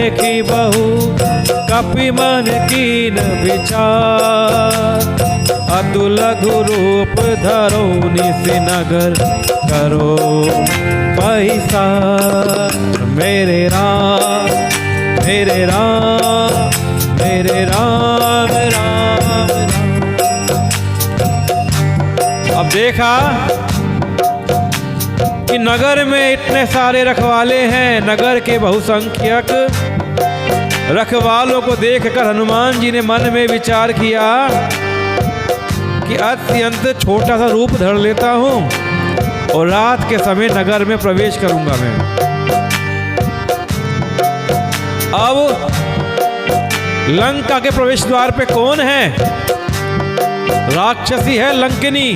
देखी बहु कपि मन कीन विचार। अतु लघु रूप धरो निस नगर करो पैसा। मेरे राम मेरे राम मेरे राम राम राम। अब देखा कि नगर में इतने सारे रखवाले हैं, नगर के बहुसंख्यक रखवालों को देखकर हनुमान जी ने मन में विचार किया कि अत्यंत छोटा सा रूप धर लेता हूं और रात के समय नगर में प्रवेश करूंगा मैं। अब लंका के प्रवेश द्वार पे कौन है? राक्षसी है लंकिनी।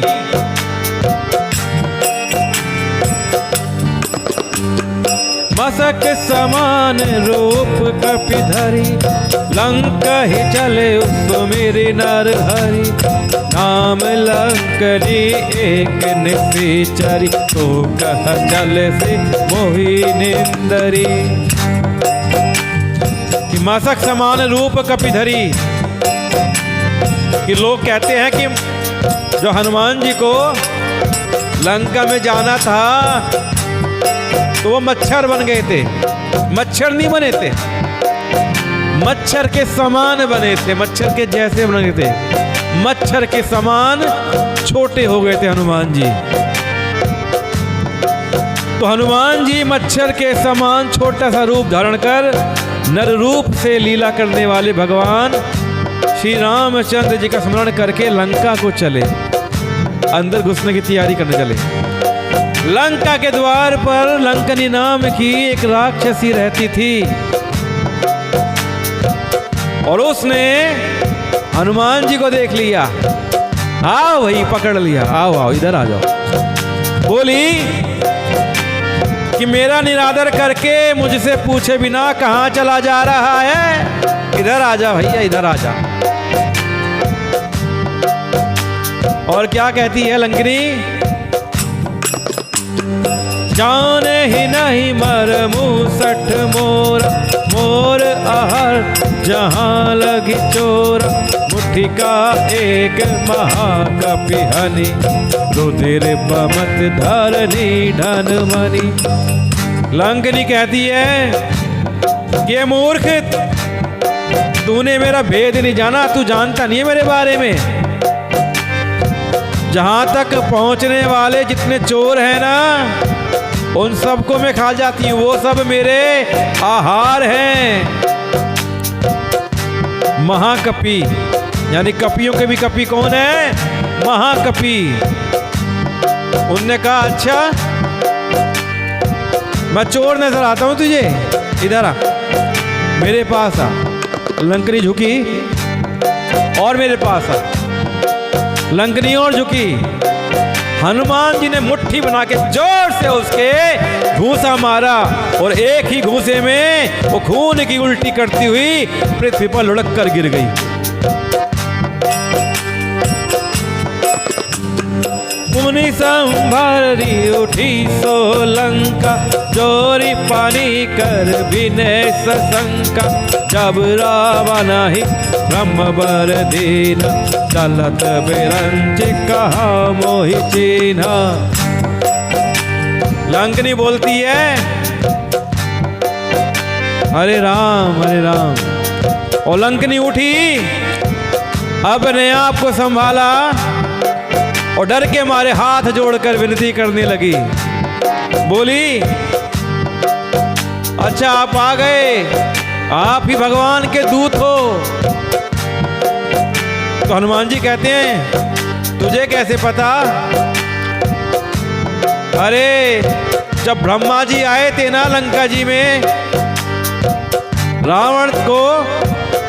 मसक समान रूप कपि धरी, लंका ही चले उसको मेरे नर हरि। नाम लंकनी एक निशाचरी, तो कह चले से मोहि निंदरी। कि मसक समान रूप कपि धरी, कि लोग कहते हैं कि जो हनुमान जी को लंका में जाना था तो वो मच्छर बन गए थे। मच्छर नहीं बने थे, मच्छर के समान बने थे, मच्छर के जैसे बने थे, मच्छर के समान छोटे हो गए थे हनुमान जी। तो हनुमान जी मच्छर के समान छोटा सा रूप धारण कर नर रूप से लीला करने वाले भगवान श्री रामचंद्र जी का स्मरण करके लंका को चले, अंदर घुसने की तैयारी करने चले। लंका के द्वार पर लंकनी नाम की एक राक्षसी रहती थी और उसने हनुमान जी को देख लिया। आओ भाई, पकड़ लिया, आओ आओ इधर आ जाओ। बोली कि मेरा निरादर करके मुझसे पूछे बिना कहां चला जा रहा है? इधर आ जा भैया, इधर आ जा। और क्या कहती है लंकिनी? जाने ही नहीं मर मूसठ मोर, मोर आहर जहां लगी चोर। मुट्ठी का एक महाकपि हनि, रुधिर बमत धरनी धन मनी। लंकिनी कहती है कि ये मूर्ख, तूने मेरा भेद नहीं जाना, तू जानता नहीं है मेरे बारे में। जहां तक पहुंचने वाले जितने चोर हैं ना, उन सबको मैं खा जाती हूँ, वो सब मेरे आहार हैं। महाकपि यानी कपियों के भी कपि कौन है? महाकपि। उनने कहा अच्छा मैं चोर नजर आता हूं तुझे, इधर आ, मेरे पास आ। लंकिनी झुकी और मेरे पास आ। लंकिनी और झुकी। हनुमान जी ने मुट्ठी बना के जोर से उसके घूंसा मारा और एक ही घूंसे में वो खून की उल्टी करती हुई पृथ्वी पर लुढ़क कर गिर गई। मुनि संभारी उठी सो लंका, चोरी पानी कर विनय सशंका। जब रावण ही ब्रह्म बर दीना, चलत बिरंच कहा मोहि चीन्हा। लंकिनी बोलती है हरे राम हरे राम। और लंकिनी उठी, अपने आप को संभाला और डर के मारे हाथ जोड़कर विनती करने लगी। बोली अच्छा आप आ गए, आप ही भगवान के दूत हो। तो हनुमान जी कहते हैं तुझे कैसे पता? अरे जब ब्रह्मा जी आए थे ना लंका जी में रावण को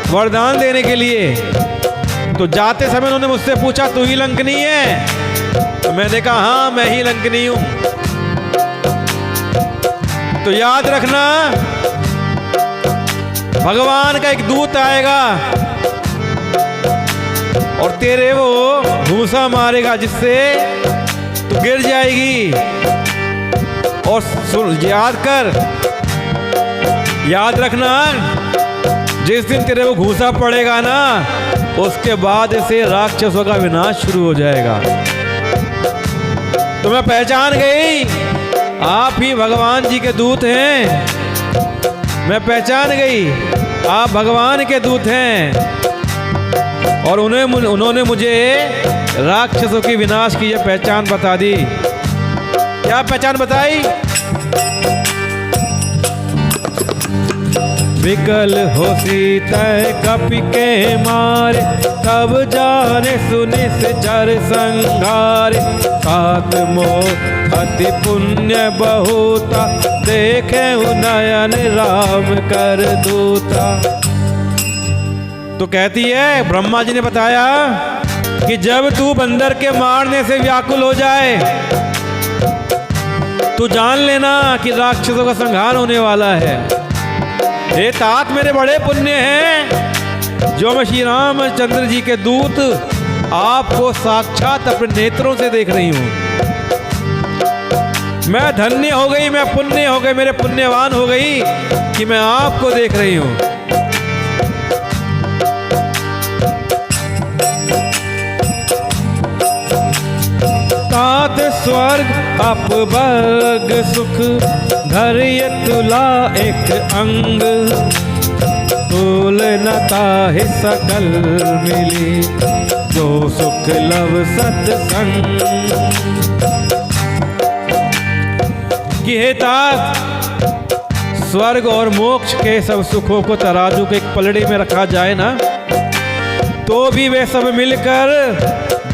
वरदान देने के लिए, तो जाते समय उन्होंने मुझसे पूछा तू ही लंकिनी है? तो मैंने कहा हाँ मैं ही लंकिनी हूं। तो याद रखना भगवान का एक दूत आएगा और तेरे वो घूंसा मारेगा जिससे तू गिर जाएगी। और याद कर याद रखना, जिस दिन तेरे को घूसा पड़ेगा ना, उसके बाद से राक्षसों का विनाश शुरू हो जाएगा। तो मैं पहचान गई, आप ही भगवान जी के दूत हैं। मैं पहचान गई, आप भगवान के दूत हैं। और उन्होंने मुझे राक्षसों की विनाश की यह पहचान बता दी। क्या पहचान बताई? विकल हो सीता कपि के मारे, तब जाने सुनिस जर संघारे। तात मोह अति पुण्य बहुता, देखे नयन राम कर दूता। तो कहती है, ब्रह्मा जी ने बताया कि जब तू बंदर के मारने से व्याकुल हो जाए, तू जान लेना कि राक्षसों का संहार होने वाला है। हे तात, मेरे बड़े पुण्य हैं जो मैं श्री रामचंद्र जी के दूत आपको साक्षात अपने नेत्रों से देख रही हूं। मैं धन्य हो गई, मैं पुण्य हो गई, मेरे पुण्यवान हो गई कि मैं आपको देख रही हूं। तात स्वर्ग अपवर्ग सुख, धैर्य तुला एक अंग। तुलनता है सकल मिली, जो सुख लव सत्संग। कि हे तात, स्वर्ग और मोक्ष के सब सुखों को तराजू के एक पलड़ी में रखा जाए ना, तो भी वे सब मिलकर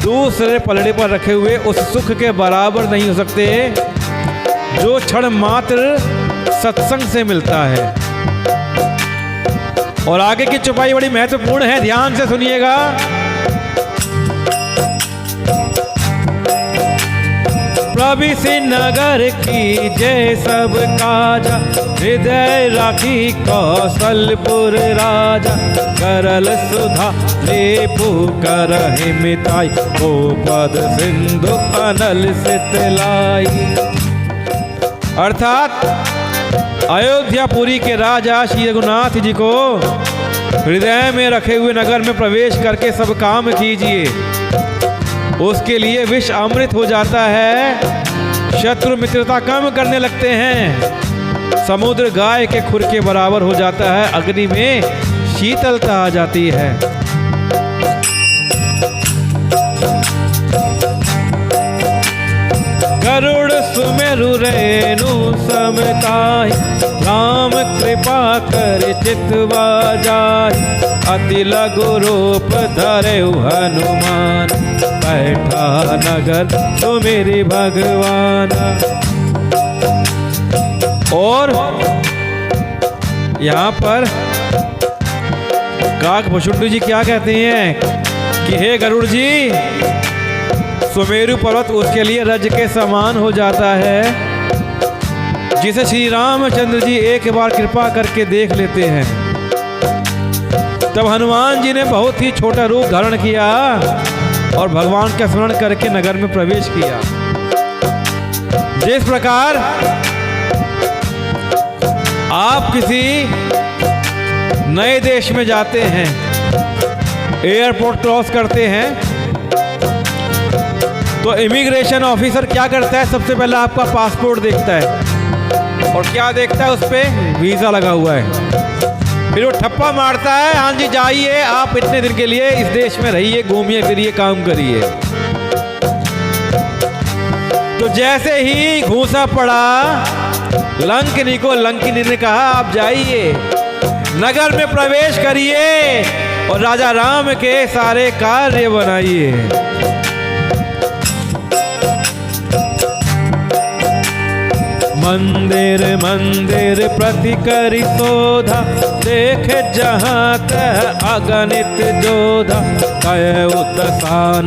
दूसरे पलड़े पर रखे हुए उस सुख के बराबर नहीं हो सकते जो क्षण मात्र सत्संग से मिलता है। और आगे की चौपाई बड़ी महत्वपूर्ण है, ध्यान से सुनिएगा। प्रविशि नगर की जय सब काजा, हृदय राखी कौशलपुर राजा। करल सुधा लेपु करहि मिताई, ओ पद सिंधु अनल सितलाई। अर्थात अयोध्यापुरी के राजा श्री रघुनाथ जी को हृदय में रखे हुए नगर में प्रवेश करके सब काम कीजिए। उसके लिए विष अमृत हो जाता है, शत्रु मित्रता कम करने लगते हैं, समुद्र गाय के खुर के बराबर हो जाता है, अग्नि में शीतलता आ जाती है। गरुड़ सुमेरु रेणु समताहि, राम कृपा कर चितवा जाहि। अति लघु रूप धरे हनुमान, बैठा नगर सुमेरि भगवान। और यहाँ पर काकभूषुंड जी क्या कहते हैं कि हे गरुड़ जी, सुमेरु पर्वत उसके लिए रज के समान हो जाता है जिसे श्री रामचंद्र जी एक बार कृपा करके देख लेते हैं। तब हनुमान जी ने बहुत ही छोटा रूप धारण किया और भगवान का स्मरण करके नगर में प्रवेश किया। जिस प्रकार आप किसी नए देश में जाते हैं, एयरपोर्ट क्रॉस करते हैं, तो इमिग्रेशन ऑफिसर क्या करता है? सबसे पहले आपका पासपोर्ट देखता है और क्या देखता है? उस पर वीज़ा लगा हुआ है। फिर वो ठप्पा मारता है, हाँ जी जाइए, आप इतने दिन के लिए इस देश में रहिए, घूमिए फिरिए, काम करिए। तो जैसे ही घूसा पड़ा लंकिनी को, लंकिनी ने कहा आप जाइए, नगर में प्रवेश करिए और राजा राम के सारे कार्य बनाइए। मंदिर मंदिर प्रति करि शोधा, देख जहाँ तह अगणित जोधा। कयउ दसान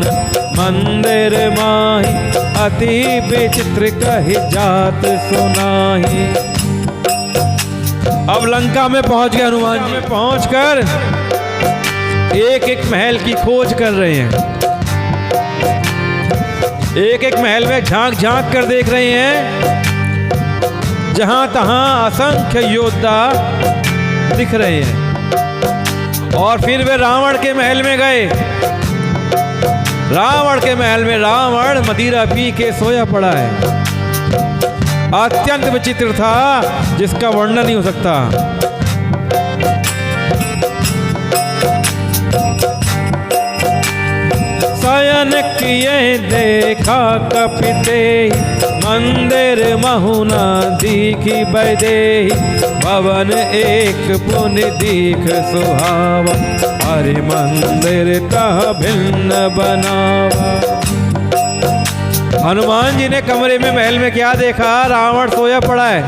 मंदिर माही, अति विचित्र कहि जात सुनाही। अब लंका में पहुंच गए हनुमान जी। पहुंचकर एक एक महल की खोज कर रहे हैं, एक एक महल में झांक झांक कर देख रहे हैं। जहां तहां असंख्य योद्धा दिख रहे हैं। और फिर वे रावण के महल में गए। रावण के महल में रावण मदिरा पी के सोया पड़ा है। अत्यंत विचित्र था, जिसका वर्णन नहीं हो सकता। शयन किए देखा कपिते, मंदिर महुना दीखी बैदेही, भवन एक पुनि दीख सुहावा, हरि मंदिर तह भिन्न बनावा। हनुमान जी ने कमरे में महल में क्या देखा? रावण सोया पड़ा है,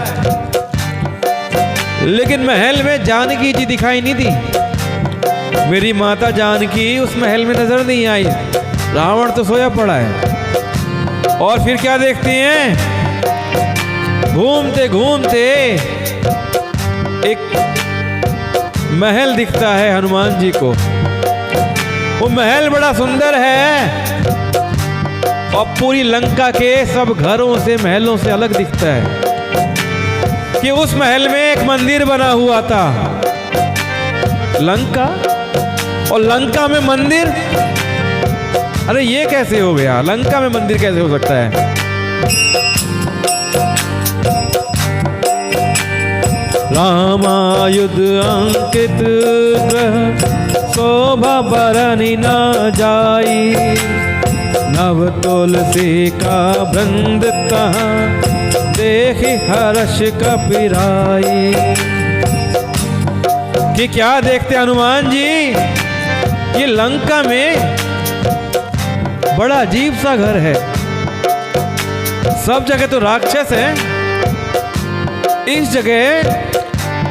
लेकिन महल में जानकी जी दिखाई नहीं दी। मेरी माता जानकी उस महल में नजर नहीं आई। रावण तो सोया पड़ा है। और फिर क्या देखते हैं? घूमते घूमते एक महल दिखता है हनुमान जी को। वो महल बड़ा सुंदर है और पूरी लंका के सब घरों से, महलों से अलग दिखता है कि उस महल में एक मंदिर बना हुआ था। लंका, और लंका में मंदिर? अरे ये कैसे हो गया? लंका में मंदिर कैसे हो सकता है? रामायुध अंकित ग्रह, शोभा बरनी न जाई, नव तुलसी का वृंद तहाँ, देखी हर्ष कपिराई। कि क्या देखते हनुमान जी? ये लंका में बड़ा अजीब सा घर है। सब जगह तो राक्षस हैं, इस जगह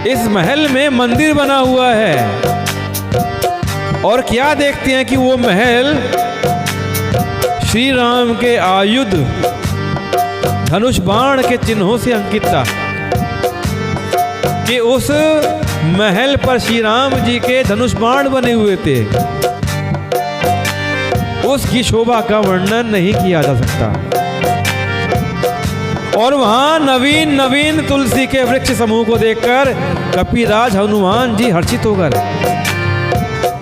इस महल में मंदिर बना हुआ है। और क्या देखते हैं कि वो महल श्री राम के आयुध धनुष बाण के चिन्हों से अंकित था। कि उस महल पर श्री राम जी के धनुष बाण बने हुए थे। उसकी शोभा का वर्णन नहीं किया जा सकता। और वहां नवीन नवीन तुलसी के वृक्ष समूह को देखकर कपिराज हनुमान जी हर्षित हो गए।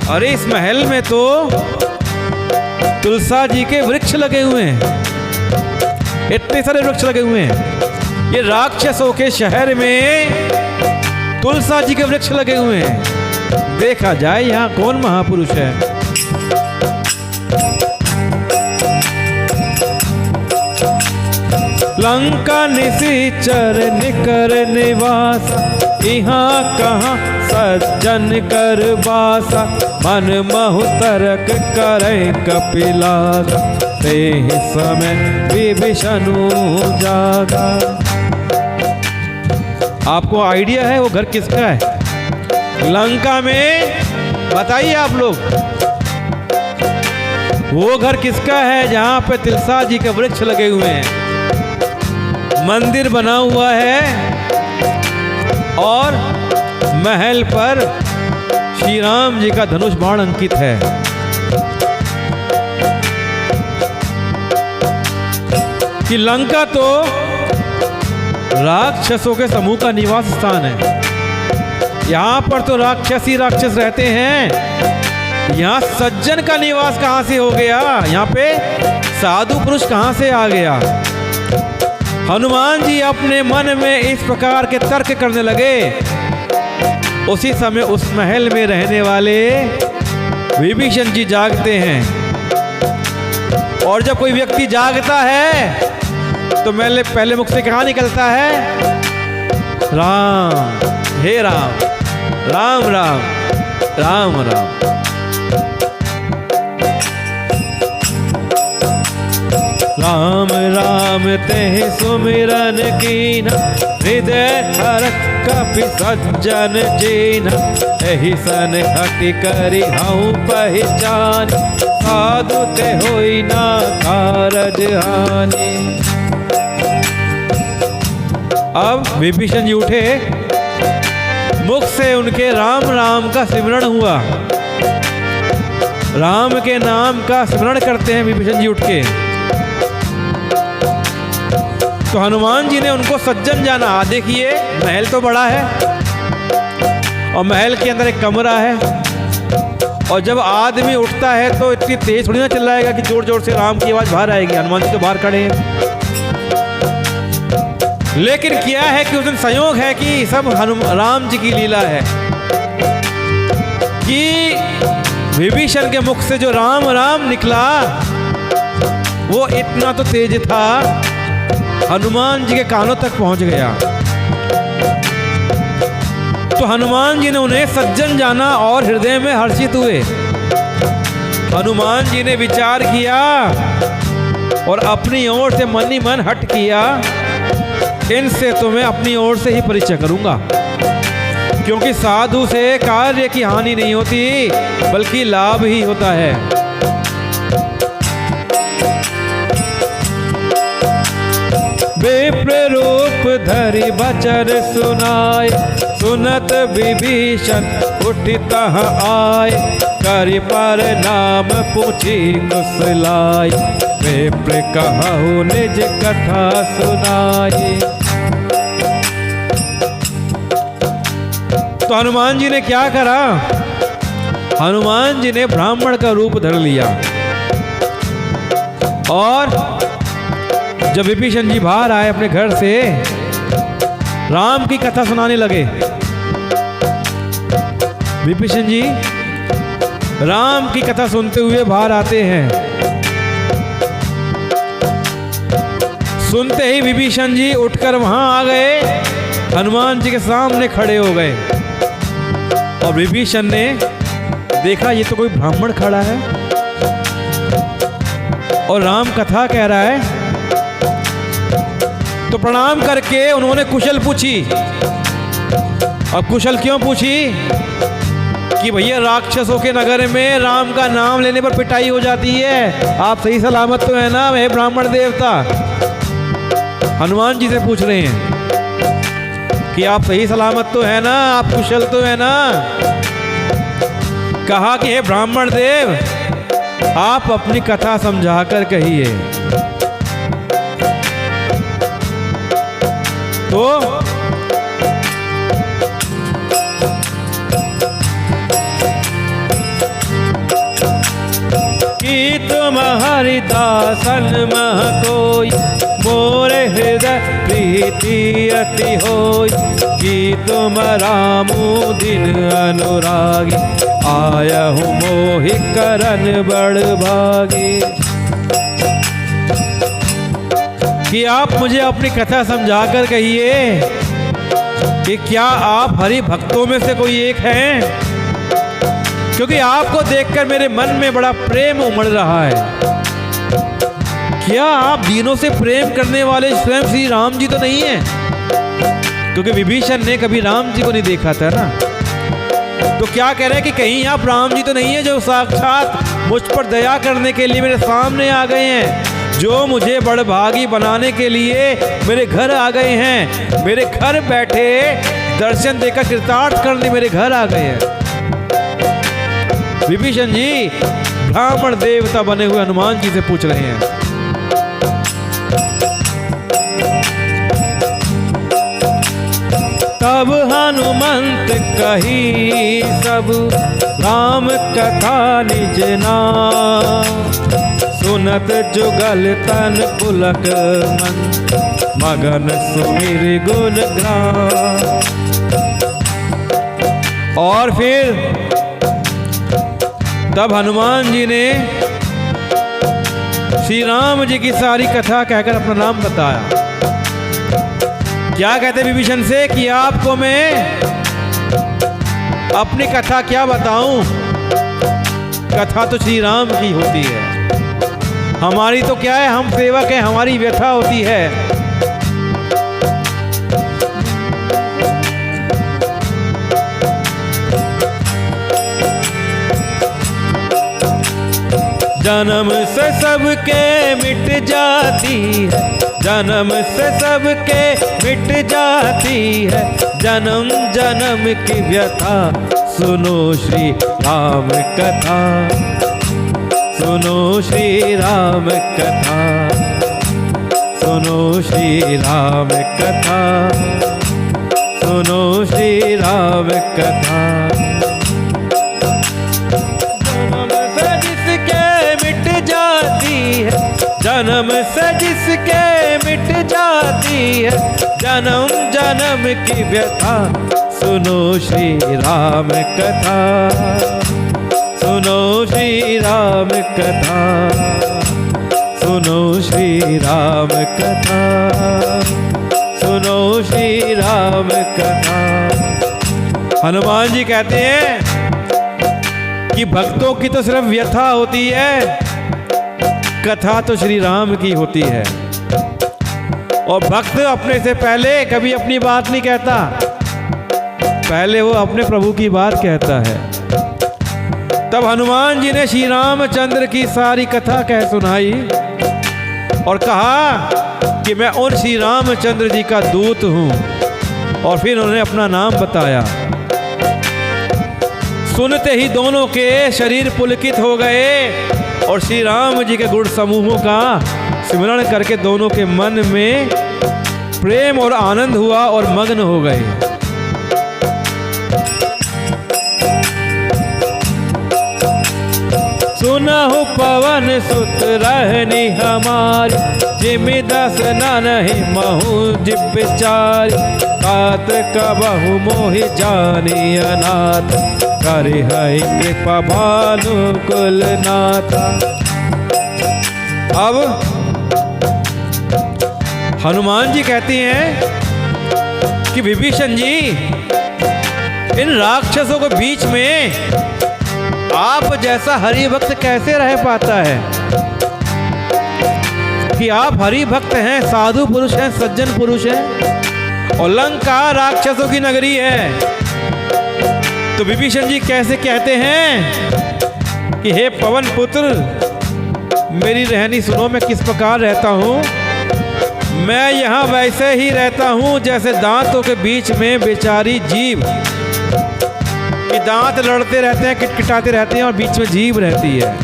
अरे इस महल में तो तुलसा जी के वृक्ष लगे हुए हैं, इतने सारे वृक्ष लगे हुए हैं। ये राक्षसों के शहर में तुलसा जी के वृक्ष लगे हुए हैं। देखा जाए यहाँ कौन महापुरुष है। लंका निशिचर निकर निवास, यहाँ कहाँ सज्जन कर बासा, मन महु तरक करे कपिलास, ते समय विभीषणु जागा। आपको आइडिया है वो घर किसका है? लंका में बताइए आप लोग, वो घर किसका है जहां पे तुलसा जी के वृक्ष लगे हुए हैं, मंदिर बना हुआ है और महल पर श्री राम जी का धनुष बाण अंकित है। कि लंका तो राक्षसों के समूह का निवास स्थान है। यहां पर तो राक्षस ही राक्षस रहते हैं। यहां सज्जन का निवास कहां से हो गया? यहां पे साधु पुरुष कहां से आ गया? हनुमान जी अपने मन में इस प्रकार के तर्क करने लगे। उसी समय उस महल में रहने वाले विभीषण जी जागते हैं। और जब कोई व्यक्ति जागता है तो पहले मुख से कहाँ निकलता है? राम, हे राम, राम राम, राम राम। राम राम ते सुमिरन कीना, हृदय हरख कपि सज्जन जीना, एहि सन हटि करि हऊँ पहचान, साधु ते होई ना कारज हानि। अब विभीषण जी उठे, मुख से उनके राम राम का सिमरण हुआ। राम के नाम का स्मरण करते हैं विभीषण जी उठ के। तो हनुमान जी ने उनको सज्जन जाना। देखिए महल तो बड़ा है और महल के अंदर एक कमरा है, और जब आदमी उठता है तो इतनी तेज थोड़ी ना चिल्लाएगा कि जोर जोर से राम की आवाज बाहर आएगी। हनुमान जी तो बाहर खड़े हैं। लेकिन क्या है कि उस दिन संयोग है कि सब राम जी की लीला है कि विभीषण के मुख से जो राम राम निकला वो इतना तो तेज था, हनुमान जी के कानों तक पहुंच गया। तो हनुमान जी ने उन्हें सज्जन जाना और हृदय में हर्षित हुए। हनुमान जी ने विचार किया और अपनी ओर से मन ही मन हट किया, इनसे तो मैं अपनी ओर से ही परिचय करूंगा, क्योंकि साधु से कार्य की हानि नहीं होती बल्कि लाभ ही होता है। विप्र रूप धरि बचन सुनाय, सुनत विभीषण उठित आय, करि पर नाम पूछी कुशलाय, विप्र कहु निज कथा सुनाय। तो हनुमान जी ने क्या करा? हनुमान जी ने ब्राह्मण का रूप धर लिया और जब विभीषण जी बाहर आए अपने घर से, राम की कथा सुनाने लगे। विभीषण जी राम की कथा सुनते हुए बाहर आते हैं। सुनते ही विभीषण जी उठकर वहां आ गए, हनुमान जी के सामने खड़े हो गए। और विभीषण ने देखा ये तो कोई ब्राह्मण खड़ा है और राम कथा कह रहा है। तो प्रणाम करके उन्होंने कुशल पूछी। अब कुशल क्यों पूछी? कि भैया राक्षसों के नगर में राम का नाम लेने पर पिटाई हो जाती है, आप सही सलामत तो है ना वह ब्राह्मण देवता? हनुमान जी से पूछ रहे हैं कि आप सही सलामत तो है ना, आप कुशल तो है ना? कहा कि हे ब्राह्मण देव, आप अपनी कथा समझाकर कहिए। तो कि तुम हरिदासन मह कोई, मोर हृदय प्रीति अति होई, कि तुम रामू दिन अनुरागी, आयहु मोहि करन बड़ भागी। कि आप मुझे अपनी कथा समझाकर कहिए कि क्या आप हरि भक्तों में से कोई एक हैं? क्योंकि आपको देखकर मेरे मन में बड़ा प्रेम उमड़ रहा है। क्या आप दीनों से प्रेम करने वाले स्वयं श्री राम जी तो नहीं हैं? क्योंकि विभीषण ने कभी राम जी को नहीं देखा था ना। तो क्या कह रहे हैं कि कहीं आप राम जी तो नहीं है जो साक्षात मुझ पर दया करने के लिए मेरे सामने आ गए हैं, जो मुझे बड़भागी बनाने के लिए मेरे घर आ गए हैं, मेरे घर बैठे दर्शन देकर कृतार्थ करने मेरे घर आ गए हैं। विभीषण जी ब्राह्मण देवता बने हुए हनुमान जी से पूछ रहे हैं। तब हनुमंत कही सब राम कथा निज नाम, सुनत जुगल तन पुलक मन, मगन सुमिर गुण ग्राम। और फिर तब हनुमान जी ने श्री राम जी की सारी कथा कहकर अपना नाम बताया। क्या कहते विभीषण से कि आपको मैं अपनी कथा क्या बताऊं? कथा तो श्री राम की होती है, हमारी तो क्या है, हम सेवक हैं, हमारी व्यथा होती है। जन्म से सबके मिट जाती है, जन्म से सबके मिट जाती है, जन्म जन्म की व्यथा सुनो श्री राम कथा, सुनो श्री राम कथा, सुनो श्री राम कथा, सुनो श्री राम कथा। जन्म से जिसके मिट जाती है, जन्म से जिसके मिट जाती है, जन्म जन्म की व्यथा, सुनो श्री राम कथा, सुनो श्री राम कथा, सुनो श्री राम कथा, सुनो श्री राम कथा। हनुमान जी कहते हैं कि भक्तों की तो सिर्फ व्यथा होती है, कथा तो श्री राम की होती है। और भक्त अपने से पहले कभी अपनी बात नहीं कहता, पहले वो अपने प्रभु की बात कहता है। तब हनुमान जी ने श्री रामचंद्र की सारी कथा कह सुनाई और कहा कि मैं उन श्री रामचंद्र जी का दूत हूं। और फिर उन्होंने अपना नाम बताया। सुनते ही दोनों के शरीर पुलकित हो गए और श्री राम जी के गुण समूहों का स्मरण करके दोनों के मन में प्रेम और आनंद हुआ और मग्न हो गए। सुनहु पवन सुत रहनी हमारी, जिमि दस नहीं महु जिब विचारी, तात कबहु मोहि जानी अनाथ, करे है कृपा भानुकुल नाथा। अब हनुमान जी कहती हैं कि विभीषण जी, इन राक्षसों के बीच में आप जैसा हरि भक्त कैसे रह पाता है कि आप हरि भक्त हैं, साधु पुरुष हैं, सज्जन पुरुष हैं और लंका राक्षसों की नगरी है। तो विभीषण जी कैसे कहते हैं कि हे पवन पुत्र, मेरी रहनी सुनो, मैं किस प्रकार रहता हूँ। मैं यहाँ वैसे ही रहता हूँ जैसे दांतों के बीच में बेचारी जीभ, कि दांत लड़ते रहते हैं, किटकिटाते रहते हैं और बीच में जीभ रहती है।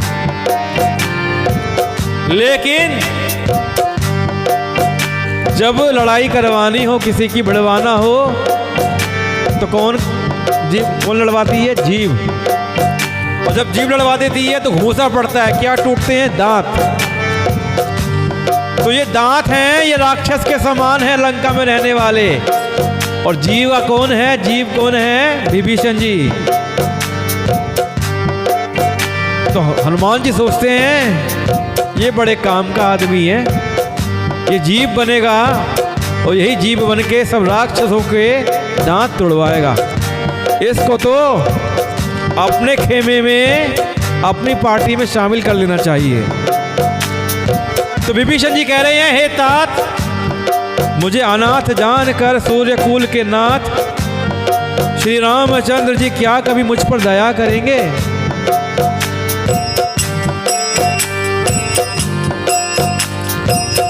लेकिन जब लड़ाई करवानी हो, किसी की भिड़वाना हो, तो कौन लड़वाती है? जीभ। और जब जीभ लड़वा देती है तो घूंसा पड़ता है, क्या टूटते हैं? दांत। तो ये दांत हैं, ये राक्षस के समान है लंका में रहने वाले। और जीवा कौन है? जीव कौन है? विभीषण जी। तो हनुमान जी सोचते हैं ये बड़े काम का आदमी है, ये जीव बनेगा और यही जीव बन के सब राक्षसों के दांत तोड़वाएगा। इसको तो अपने खेमे में, अपनी पार्टी में शामिल कर लेना चाहिए। तो विभीषण जी कह रहे हैं, हे तात, मुझे अनाथ जानकर सूर्यकुल के नाथ श्री रामचंद्र जी क्या कभी मुझ पर दया करेंगे?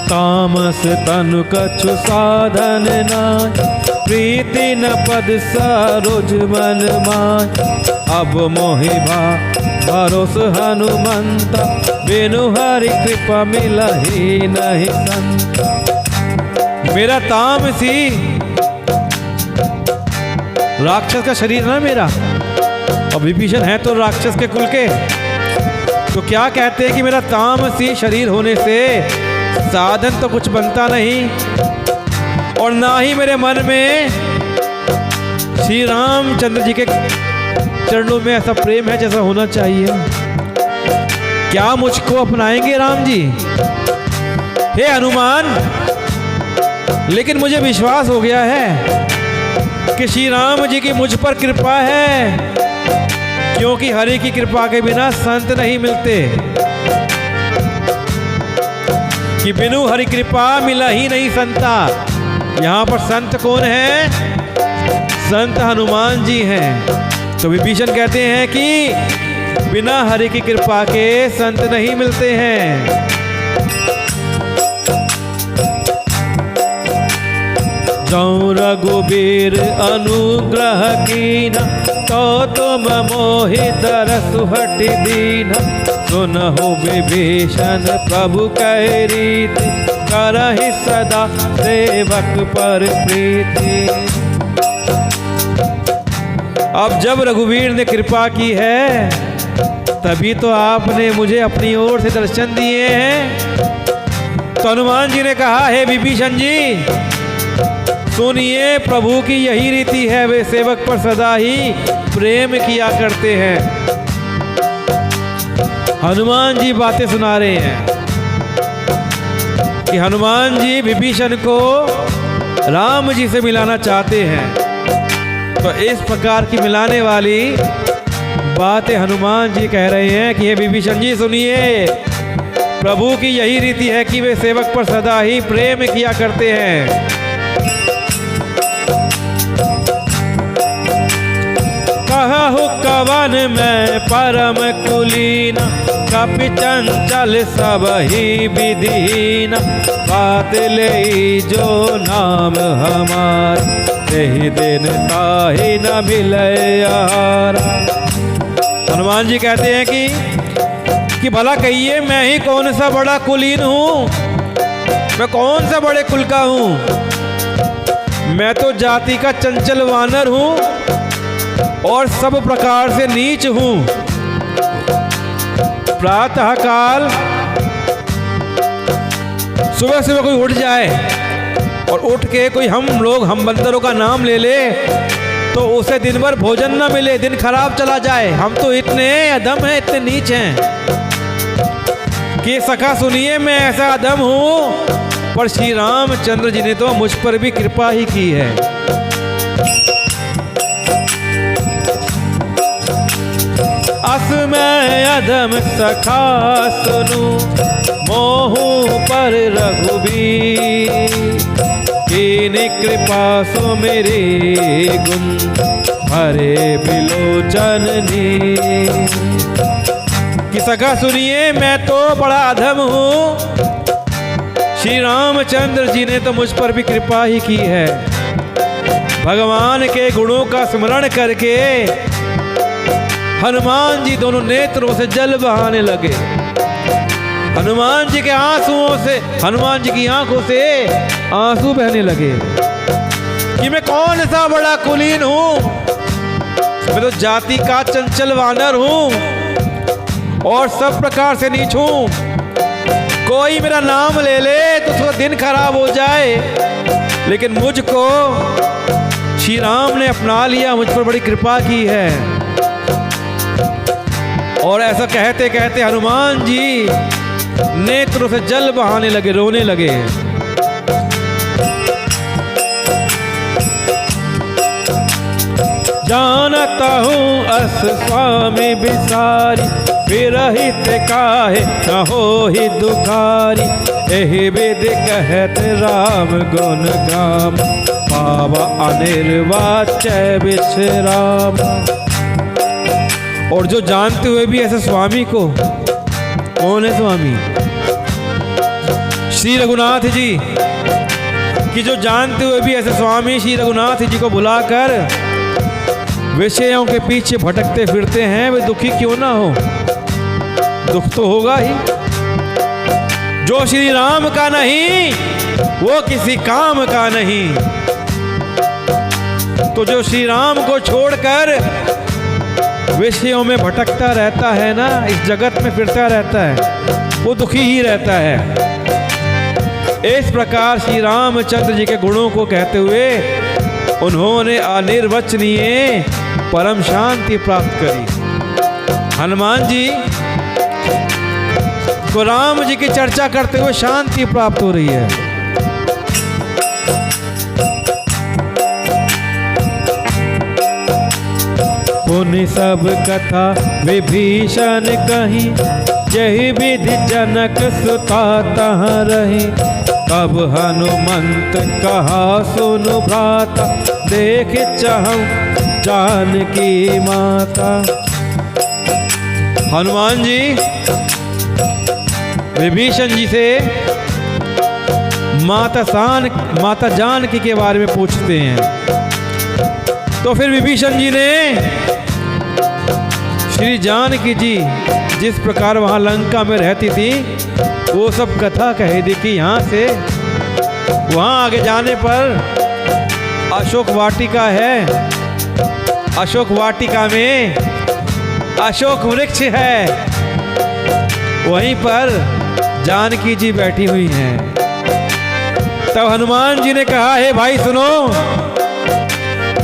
तामस तनु कछु साधन नाय, प्रीति न पद सरोज मन माय, अब मोहि भरोस हनुमंता, बिनु हरि कृपा मिलहि नहीं संत। मेरा तामसी राक्षस का शरीर ना मेरा, और विभीषण है तो राक्षस के कुल के, तो क्या कहते हैं कि मेरा तामसी शरीर होने से साधन तो कुछ बनता नहीं, और ना ही मेरे मन में श्री रामचंद्र जी के चरणों में ऐसा प्रेम है जैसा होना चाहिए। क्या मुझको अपनाएंगे राम जी? हे हनुमान, लेकिन मुझे विश्वास हो गया है कि श्री राम जी की मुझ पर कृपा है, क्योंकि हरि की कृपा के बिना संत नहीं मिलते, कि बिनु हरि कृपा मिला ही नहीं संता। यहाँ पर संत कौन है? संत हनुमान जी हैं। तो विभीषण कहते हैं कि बिना हरि की कृपा के संत नहीं मिलते हैं। जौ रघुबीर अनुग्रह कीना, तो तुम मोहि तरसु हटि दीना, सुनहु विभीषण प्रभु कहि रीति, करहि सदा सेवक पर प्रीति। अब जब रघुवीर ने कृपा की है तभी तो आपने मुझे अपनी ओर से दर्शन दिए हैं। तो हनुमान जी ने कहा, हे विभीषण जी सुनिए, प्रभु की यही रीति है, वे सेवक पर सदा ही प्रेम किया करते हैं। हनुमान जी बातें सुना रहे हैं कि हनुमान जी विभीषण को राम जी से मिलाना चाहते हैं। तो इस प्रकार की मिलाने वाली बातें हनुमान जी कह रहे हैं कि हे विभीषण जी सुनिए, प्रभु की यही रीति है कि वे सेवक पर सदा ही प्रेम किया करते हैं। कहु कवन में परम कुलीन, कपि चंचल सब ही विधीन, बात ले जो नाम हमार, यही दिन ताहि न मिले आहार। हनुमान जी कहते हैं कि भला कहिए मैं ही कौन सा बड़ा कुलीन हूँ, मैं कौन सा बड़े कुल का हूँ। मैं तो जाति का चंचल वानर हूँ और सब प्रकार से नीच हूँ। प्रातः काल सुबह सुबह कोई उठ जाए और उठ के कोई हम बंदरों का नाम ले ले तो उसे दिन भर भोजन न मिले, दिन खराब चला जाए। हम तो इतने अधम हैं, इतने नीच हैं कि सखा सुनिए मैं ऐसा अधम हूँ, पर श्री रामचंद्र जी ने तो मुझ पर भी कृपा ही की है। अस मैं अधम सखा सुनू, मोहू पर रघुबीर, कीनी कृपा सो मेरे गुण, हरे बिलोचन नीर। कि सखा सुनिए मैं तो बड़ा अधम हूँ, श्री रामचंद्र जी ने तो मुझ पर भी कृपा ही की है। भगवान के गुणों का स्मरण करके हनुमान जी दोनों नेत्रों से जल बहाने लगे। हनुमान जी के आंसुओं से, हनुमान जी की आंखों से आंसू बहने लगे कि मैं कौन सा बड़ा कुलीन हूँ, मैं तो जाति का चंचल वानर हूँ और सब प्रकार से नीच हूँ। कोई मेरा नाम ले ले तो उसका दिन खराब हो जाए, लेकिन मुझको श्री राम ने अपना लिया, मुझ पर बड़ी कृपा की है। और ऐसा कहते कहते हनुमान जी नेत्रों से जल बहाने लगे, रोने लगे। जानता हूँ अस स्वामी बिसारी, विरहित काहे न होहि दुखारी, एहि विधि कहत राम गुण गाम, पावा अनिर्वाच्य विश्राम। और जो जानते हुए भी ऐसे स्वामी को, कौन है स्वामी? श्री रघुनाथ जी। कि जो जानते हुए भी ऐसे स्वामी श्री रघुनाथ जी को बुलाकर विषयों के पीछे भटकते फिरते हैं, वे दुखी क्यों ना हो? दुख तो होगा ही। जो श्री राम का नहीं वो किसी काम का नहीं। तो जो श्री राम को छोड़कर विषयों में भटकता रहता है ना, इस जगत में फिरता रहता है, वो दुखी ही रहता है। इस प्रकार श्री रामचंद्र जी के गुणों को कहते हुए उन्होंने अनिर्वचनीय परम शांति प्राप्त करी। हनुमान जी को राम जी की चर्चा करते हुए शांति प्राप्त हो रही है। पुनि सब कथा विभीषण कही, यही विधि जनक सुता तह रही, तब हनुमंत कहा सुनु भ्राता, देख चाहूं जानकी माता। हनुमान जी विभीषण जी से माता जानकी के बारे में पूछते हैं। तो फिर विभीषण जी ने श्री जानकी जी जिस प्रकार वहाँ लंका में रहती थी वो सब कथा कह दी कि यहाँ से वहाँ आगे जाने पर अशोक वाटिका है अशोक वाटिका में अशोक वृक्ष है, वहीं पर जानकी जी बैठी हुई हैं। तब हनुमान जी ने कहा, हे भाई सुनो,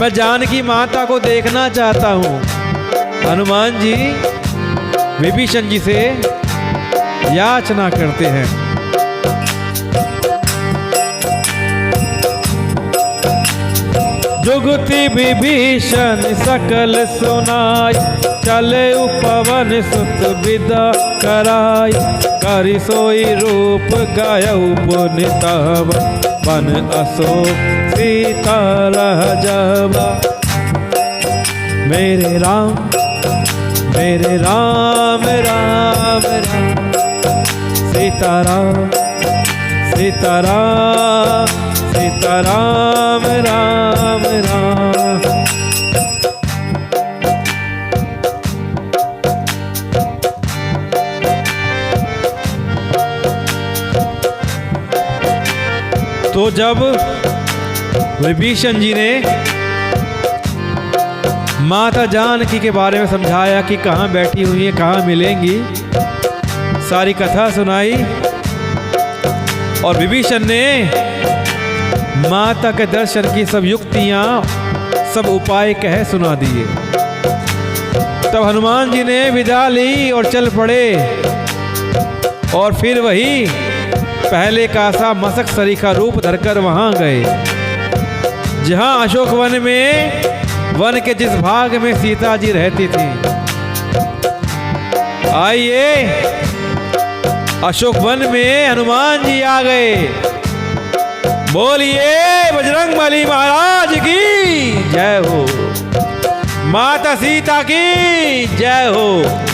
मैं जानकी माता को देखना चाहता हूं। हनुमान जी विभीषण जी से याचना करते हैं। जुगति विभीषण सकल सुनाई, चले उपवन सुत विदा कराई। करि सोई रूप गयउ पुनि तब, बन अशोक सीता रह जब। मेरे राम राम राम, सीताराम सीताराम सीताराम राम राम। तो जब विभीषण जी ने माता जानकी के बारे में समझाया कि कहाँ बैठी हुई है, कहाँ मिलेंगी, सारी कथा सुनाई, और विभीषण ने माता के दर्शन की सब युक्तियां, सब उपाय कह सुना दिए। तब हनुमान जी ने विदा ली और चल पड़े, और फिर वही पहले का सा मसक सरीखा रूप धरकर वहां गए जहां अशोक वन में, वन के जिस भाग में सीता जी रहती थी। आइए, अशोक वन में हनुमान जी आ गए। बोलिए बजरंगबली महाराज की जय हो, माता सीता की जय हो।